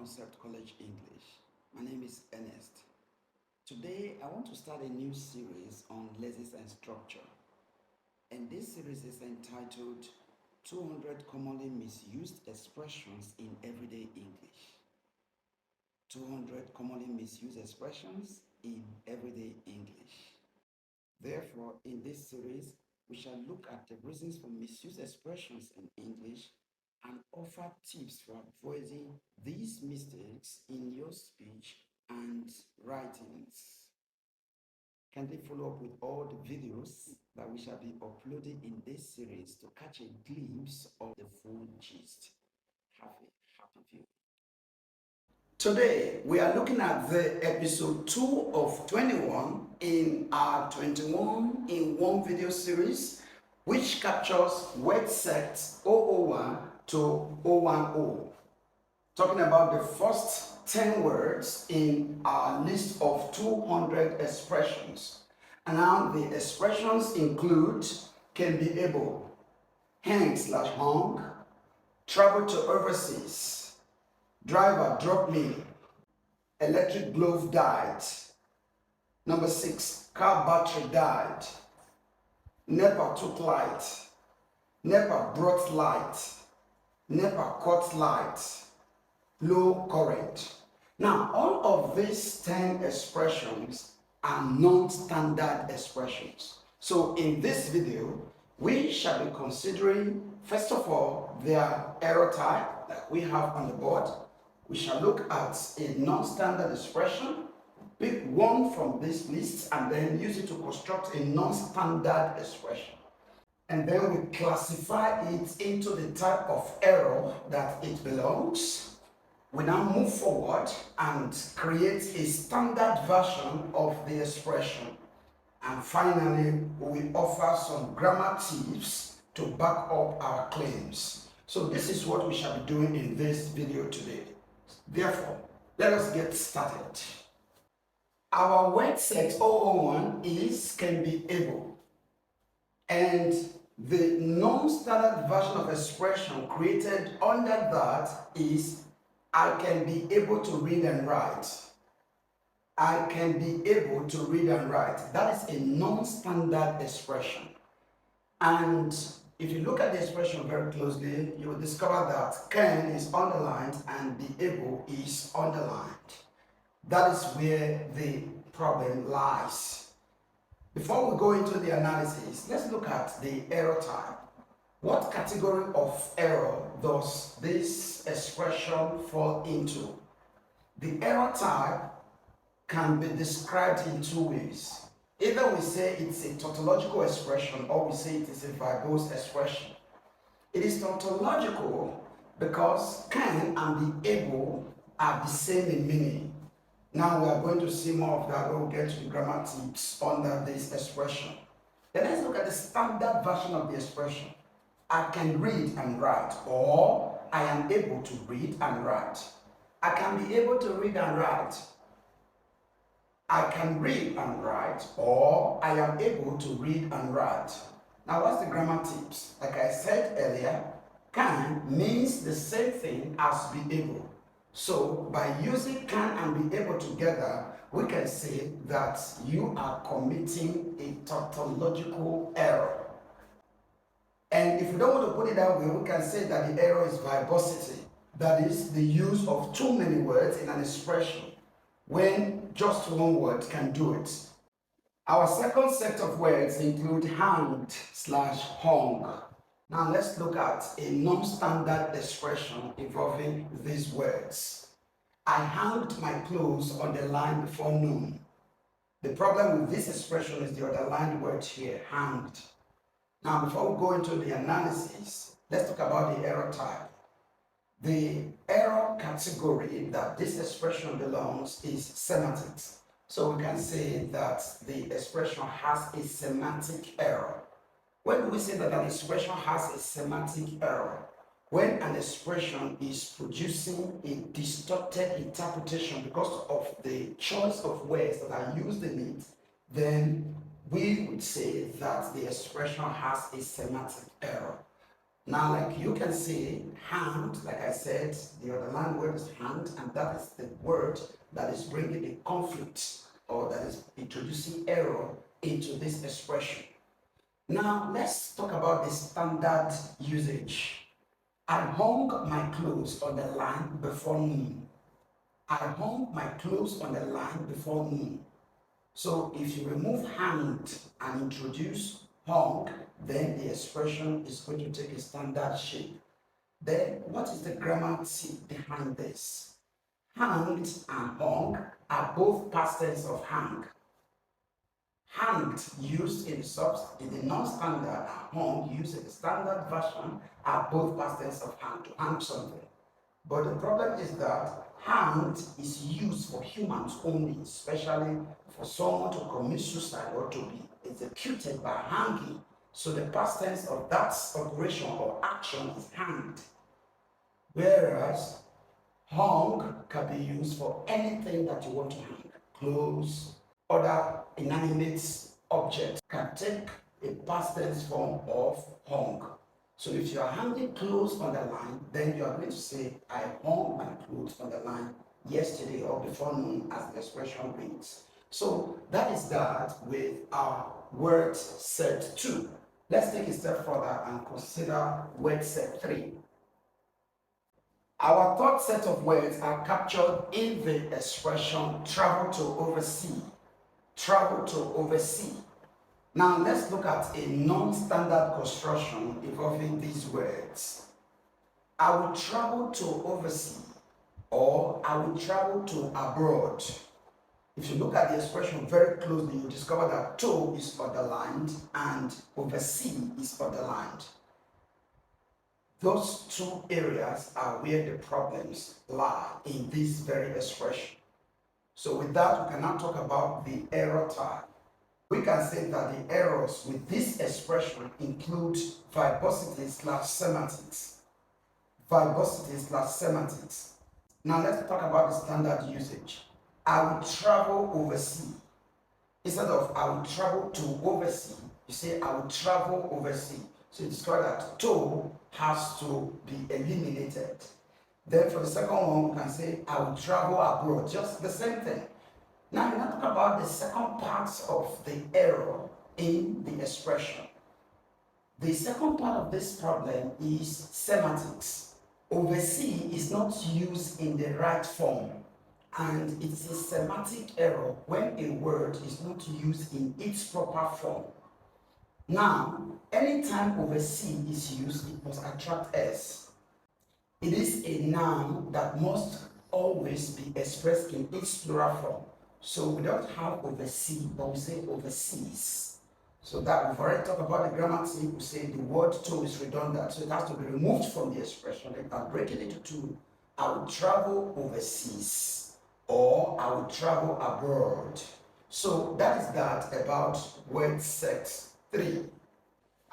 Concept College English. My name is Ernest. Today I want to start a new series on lessons and structure. And this series is entitled 200 Commonly Misused Expressions in Everyday English. 200 Commonly Misused Expressions in Everyday English. Therefore, in this series, we shall look at the reasons for misused expressions in English and offer tips for avoiding these mistakes in your speech and writings. Kindly follow up with all the videos that we shall be uploading in this series to catch a glimpse of the full gist. Have a happy view. Today, we are looking at the episode 2 of 21 in our 21 in 1 video series, which captures word sets 001 to 010, talking about the first 10 words in our list of 200 expressions. And now the expressions include can be able, hang/hung, travel to overseas, driver drop me, electric glove died. Number 6, car battery died. NEPA took light. NEPA brought light. NEPA caught light. Low current. Now, all of these 10 expressions are non-standard expressions. So in this video, we shall be considering, first of all, their error type that we have on the board. We shall look at a non-standard expression, pick one from this list, and then use it to construct a non-standard expression. And then we classify it into the type of error that it belongs. We now move forward and create a standard version of the expression. And finally, we offer some grammar tips to back up our claims. So this is what we shall be doing in this video today. Therefore, let us get started. Our word set 001 is can be able. And the non-standard version of expression created under that is I can be able to read and write. I can be able to read and write. That is a non-standard expression. And if you look at the expression very closely, you will discover that can is underlined and be able is underlined. That is where the problem lies. Before we go into the analysis, let's look at the error type. What category of error does this expression fall into? The error type can be described in two ways. Either we say it's a tautological expression or we say it is a verbose expression. It is tautological because can and be able are the same in meaning. Now we are going to see more of that when we get to the grammar tips under this expression. Then let's look at the standard version of the expression. I can read and write, or I am able to read and write. I can be able to read and write. I can read and write, or I am able to read and write. Now, what's the grammar tips? Like I said earlier, can means the same thing as be able. So, by using can and be able together, we can say that you are committing a tautological error. And if we don't want to put it that way, we can say that the error is verbosity. That is the use of too many words in an expression when just one word can do it. Our second set of words include hanged/hung. Now let's look at a non-standard expression involving these words. I hanged my clothes on the line before noon. The problem with this expression is the underlined word here, hanged. Now, before we go into the analysis, let's talk about the error type. The error category that this expression belongs is semantics. So we can say that the expression has a semantic error. When do we say that an expression has a semantic error? When an expression is producing a distorted interpretation because of the choice of words that are used in it, then we would say that the expression has a semantic error. Now, like you can see, hanged, like I said, the underlying word is hanged, and that is the word that is bringing the conflict or that is introducing error into this expression. Now, let's talk about the standard usage. I hung my clothes on the line before noon. I hung my clothes on the line before noon. So if you remove hanged and introduce hung, then the expression is going to take a standard shape. Then what is the grammar behind this? Hanged and hung are both past tense of hang. Hanged used in the non-standard and hung used in the standard version are both past tense of hang, to hang something. But the problem is that hanged is used for humans only, especially for someone to commit suicide or to be executed by hanging. So the past tense of that operation or action is hanged. Whereas hung can be used for anything that you want to hang. Clothes, other inanimate objects can take a past tense form of hung. So if you are hanging clothes on the line, then you are going to say, I hung my clothes on the line yesterday or before noon, as the expression reads. So that is that with our word set 2. Let's take a step further and consider word set 3. Our third set of words are captured in the expression travel to oversee. Travel to oversee. Now let's look at a non-standard construction involving these words. I will travel to oversee, or I will travel to abroad. If you look at the expression very closely, you discover that to is underlined and oversee is underlined. Those two areas are where the problems lie in this very expression. So with that, we can now talk about the error type. We can say that the errors with this expression include verbosity/semantics. Verbosity/semantics. Now let's talk about the standard usage. I will travel overseas. Instead of I will travel to oversee, you say I will travel overseas. So you discover that to has to be eliminated. Then for the second one, we can say I will travel abroad. Just the same thing. Now we're not talking about the second part of the error in the expression. The second part of this problem is semantics. Oversee is not used in the right form, and it's a semantic error when a word is not used in its proper form. Now, anytime oversee is used, it must attract S. It is a noun that must always be expressed in its plural form. So we don't have oversee, but we say overseas. So that we've already talked about the grammar team. We say the word to is redundant, so it has to be removed from the expression. Like I'll break it into two. I will travel overseas, or I will travel abroad. So that is that about word set 3.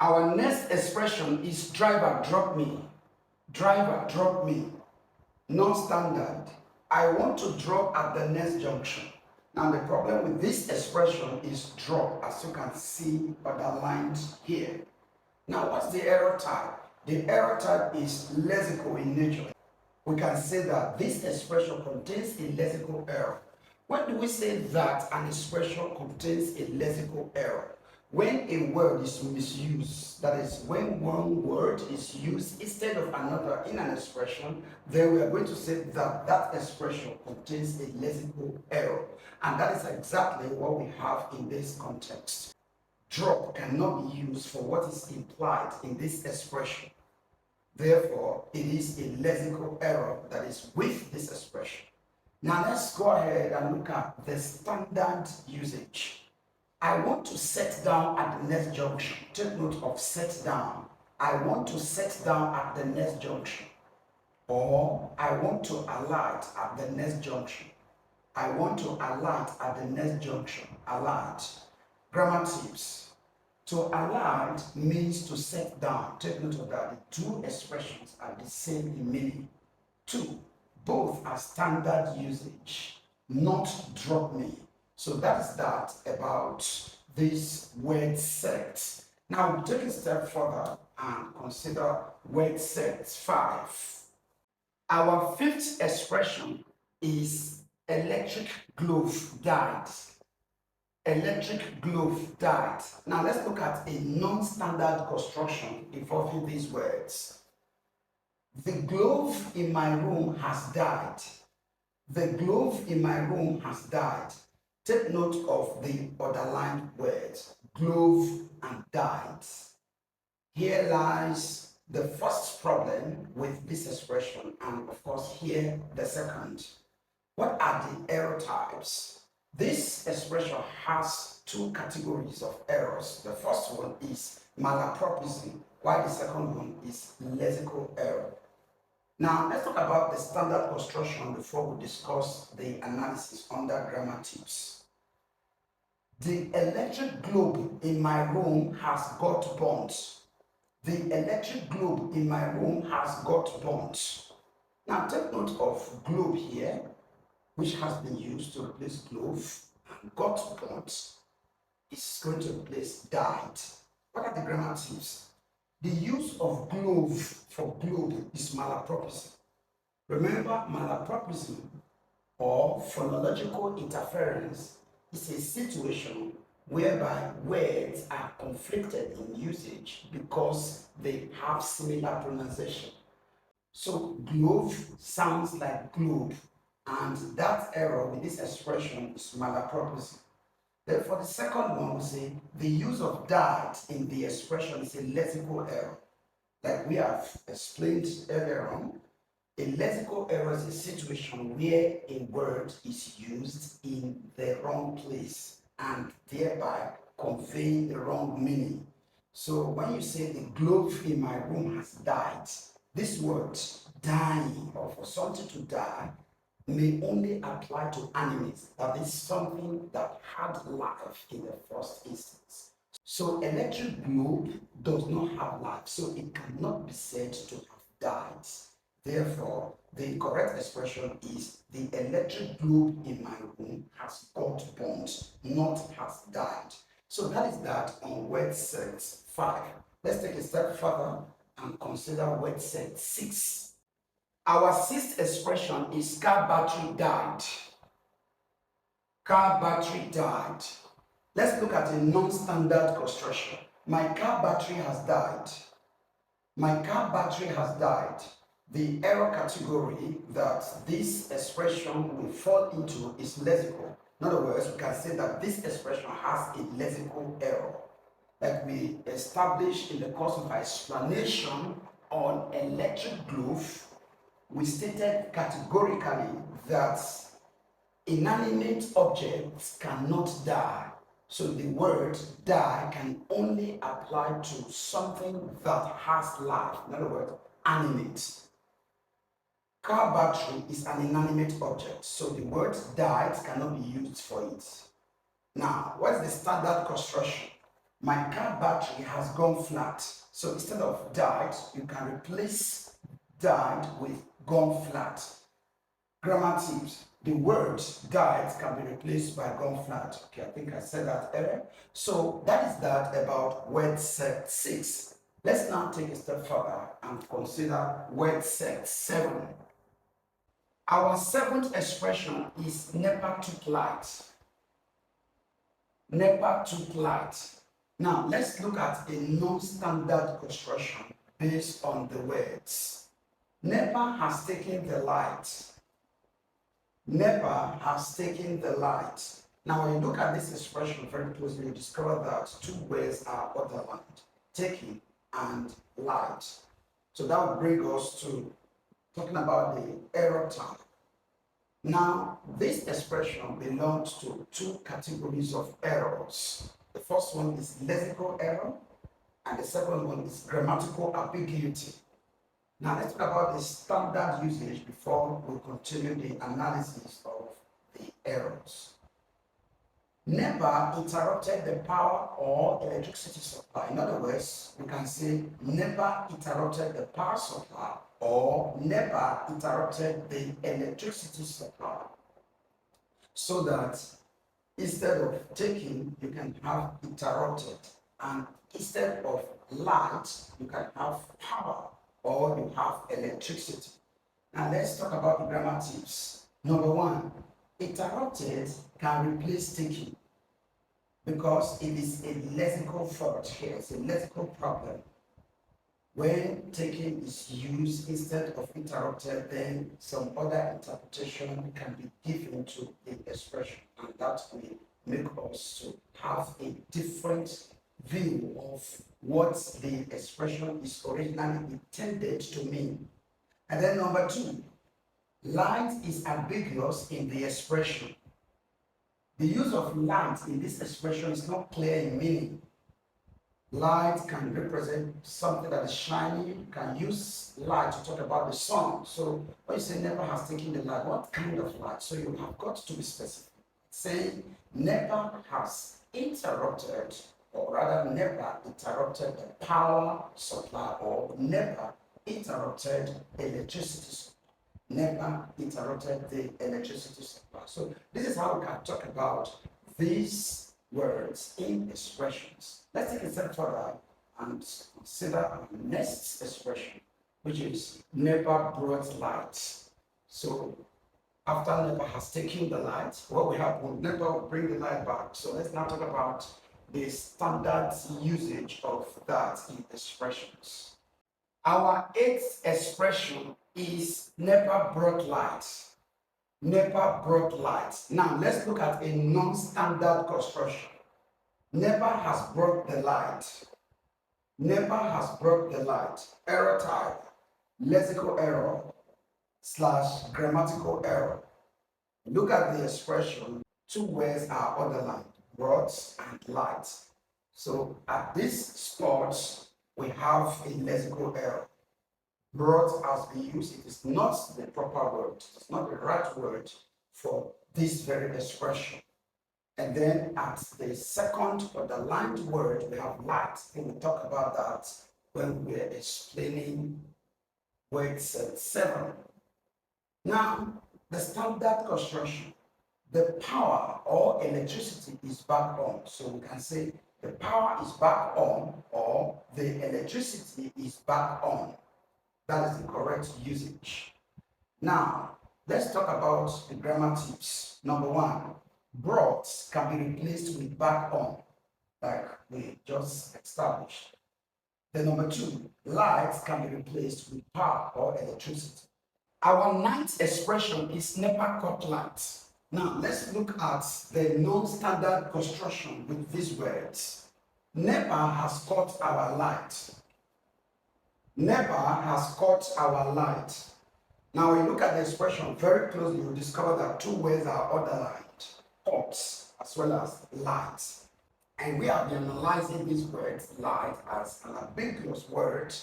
Our next expression is driver drop me. Driver drop me. Non-standard. I want to drop at the next junction. Now the problem with this expression is drop, as you can see underlined here. Now what's the error type? The error type is lexical in nature. We can say that this expression contains a lexical error. When do we say that an expression contains a lexical error? When a word is misused, that is, when one word is used instead of another in an expression, then we are going to say that that expression contains a lexical error. And that is exactly what we have in this context. Drop cannot be used for what is implied in this expression. Therefore, it is a lexical error that is with this expression. Now let's go ahead and look at the standard usage. I want to set down at the next junction. Take note of set down. I want to set down at the next junction. Or I want to alight at the next junction. I want to alight at the next junction. Alight. Grammar tips. To alight means to set down. Take note of that. The two expressions are the same in meaning. 2. Both are standard usage. Not drop me. So that is that about this word set. Now we'll take a step further and consider word set 5. Our fifth expression is electric glove died. Electric glove died. Now let's look at a non-standard construction involving these words. The glove in my room has died. The glove in my room has died. Take note of the underlined words, glove and died. Here lies the first problem with this expression, and of course here the second. What are the error types? This expression has two categories of errors. The first one is malapropism, while the second one is lexical error. Now, let's talk about the standard construction before we discuss the analysis under grammar tips. The electric globe in my room has got burnt. The electric globe in my room has got burnt. Now, take note of globe here, which has been used to replace glove, and got burnt is going to replace died. What are the grammar tips? The use of glove for globe is malapropism. Remember, malapropism or phonological interference is a situation whereby words are conflicted in usage because they have similar pronunciation. So glove sounds like globe, and that error with this expression is malapropism. Then for the second one, we say the use of died in the expression is a lexical error. Like we have explained earlier on, a lexical error is a situation where a word is used in the wrong place and thereby conveying the wrong meaning. So when you say the glove in my room has died, this word dying or for something to die may only apply to animals, that is something that had life in the first instance. So electric globe does not have life, so it cannot be said to have died. Therefore, the correct expression is the electric globe in my room has got burnt, not has died. So that is that on word set 5. Let's take a step further and consider word set 6. Our sixth expression is car battery died. Car battery died. Let's look at a non-standard construction. My car battery has died. My car battery has died. The error category that this expression will fall into is lexical. In other words, we can say that this expression has a lexical error. Like we established in the course of our explanation on electric glove, we stated categorically that inanimate objects cannot die. So the word die can only apply to something that has life. In other words, animate. Car battery is an inanimate object, so the word died cannot be used for it. Now, what's the standard construction? My car battery has gone flat. So instead of died, you can replace died with gone flat. Grammar tips. The word died can be replaced by gone flat. Okay, I think I said that earlier. So that is that about word set 6. Let's now take a step further and consider word set 7. Our seventh expression is NEPA took light. NEPA took light. Now let's look at a non-standard construction based on the words. NEPA has taken the light. NEPA has taken the light. Now when you look at this expression very closely, you discover that two words are underlined, taking and light. So that will bring us to talking about the error type. Now, this expression belongs to two categories of errors. The first one is lexical error, and the second one is grammatical ambiguity. Now, let's talk about the standard usage before we continue the analysis of the errors. NEPA interrupted the power or electricity supply. In other words, we can say NEPA interrupted the power supply or NEPA interrupted the electricity supply. So that instead of taking, you can have interrupted. And instead of light, you can have power or you have electricity. Now let's talk about the grammar tips. Number one, interrupted can replace taking because it is a lexical fault here. It's a lexical problem. When taking is used instead of interrupted, then some other interpretation can be given to the expression, and that will make us to have a different view of what the expression is originally intended to mean. And then number two, light is ambiguous in the expression. The use of light in this expression is not clear in meaning. Light can represent something that is shiny. You can use light to talk about the sun. So when you say NEPA has taken the light, what kind of light? So you have got to be specific. Saying NEPA has interrupted, or rather NEPA interrupted the power supply, or NEPA interrupted electricity supply. NEPA interrupted the electricity supply. So this is how we can talk about these words in expressions. Let's take a step further and consider our next expression, which is NEPA brought light. So after NEPA has taken the light, what will happen? NEPA will bring the light back. So let's now talk about the standard usage of that in expressions. Our eighth expression is NEPA brought light. NEPA brought light. Now let's look at a non-standard construction. NEPA has brought the light. NEPA has brought the light. Error type, lexical error / grammatical error. Look at the expression. Two words are underlined, brought and light. So at this spot, we have a lexical error. Brought has been used. It is not the proper word. It's not the right word for this very expression. And then at the second underlined word, we have light. And we'll talk about that when we're explaining word set 7. Now, the standard construction, the power or electricity is back on. So we can say the power is back on or the electricity is back on. That is the correct usage. Now, let's talk about the grammar tips. Number one, brought can be replaced with back on, like we just established. Then number two, light can be replaced with power or electricity. Our ninth expression is NEPA caught light. Now, let's look at the non-standard construction with these words. NEPA has caught our light. NEPA has caught our light. Now, when you look at the expression very closely, you'll discover that two words are underlined, caught as well as light. And we have been analyzing this word light as an ambiguous word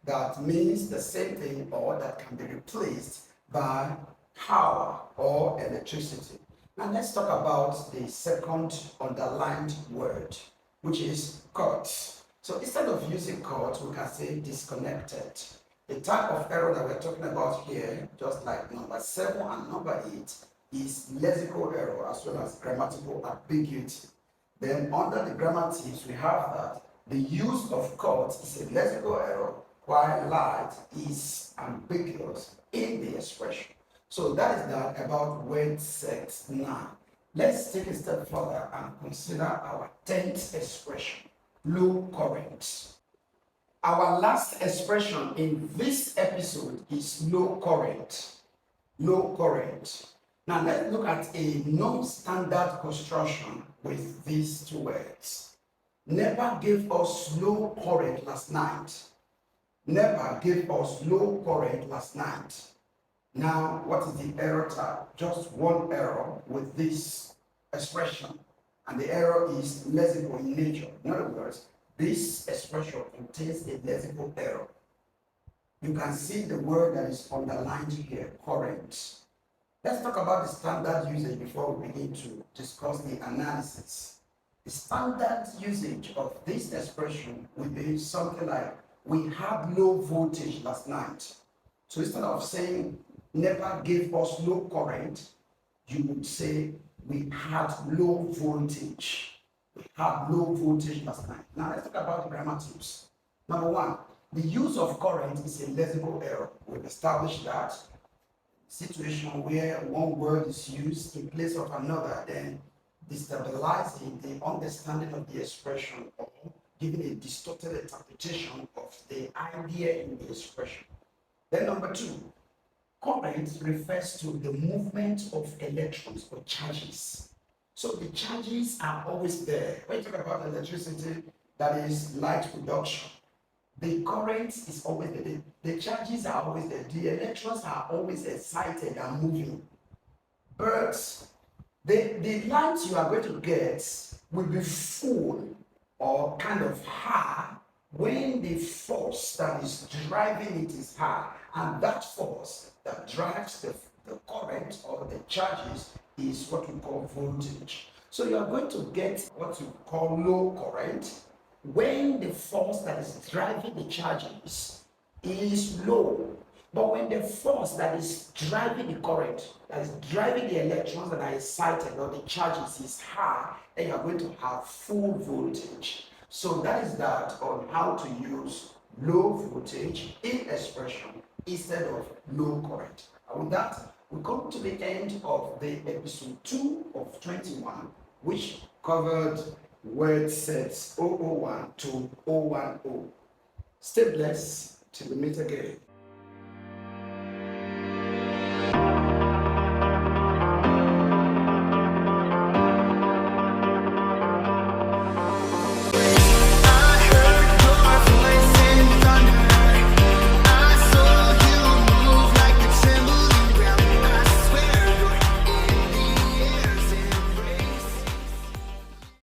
that means the same thing or that can be replaced by power or electricity. Now let's talk about the second underlined word, which is caught. So instead of using caught, we can say disconnected. The type of error that we're talking about here, just like number 7 and number 8, is lexical error as well as grammatical ambiguity. Then under the grammar tips, we have that the use of caught is a lexical error, while light is ambiguous in the expression. So that is that about word set 9. Let's take a step further and consider our 10th expression, low current. Our last expression in this episode is low current. Low current. Now let's look at a non-standard construction with these two words. NEPA gave us low current last night. NEPA gave us low current last night. Now, what is the error type? Just one error with this expression. And the error is lexical in nature. In other words, this expression contains a lexical error. You can see the word that is underlined here, current. Let's talk about the standard usage before we begin to discuss the analysis. The standard usage of this expression will be something like, we had low voltage last night. So instead of saying NEPA gave us low current, you would say we had low voltage we have low voltage verse 9. Now let's talk about the grammar tips. Number one, the use of current is a lexical error. We've established that situation where one word is used in place of another, then destabilizing the understanding of the expression or giving a distorted interpretation of the idea in the expression. Then number two, current refers to the movement of electrons or charges. So the charges are always there. When you talk about electricity, that is light production. The current is always there. The charges are always there. The electrons are always excited and moving. But the light you are going to get will be full or kind of high when the force that is driving it is high. And that force that drives the current or the charges is what we call voltage. So you are going to get what you call low current when the force that is driving the charges is low. But when the force that is driving the current, that is driving the electrons that are excited or the charges is high, then you are going to have full voltage. So that is that on how to use low voltage in expression instead of low current. And with that, we come to the end of the episode 2 of 21, which covered word sets 001 to 010. Stay blessed till we meet again.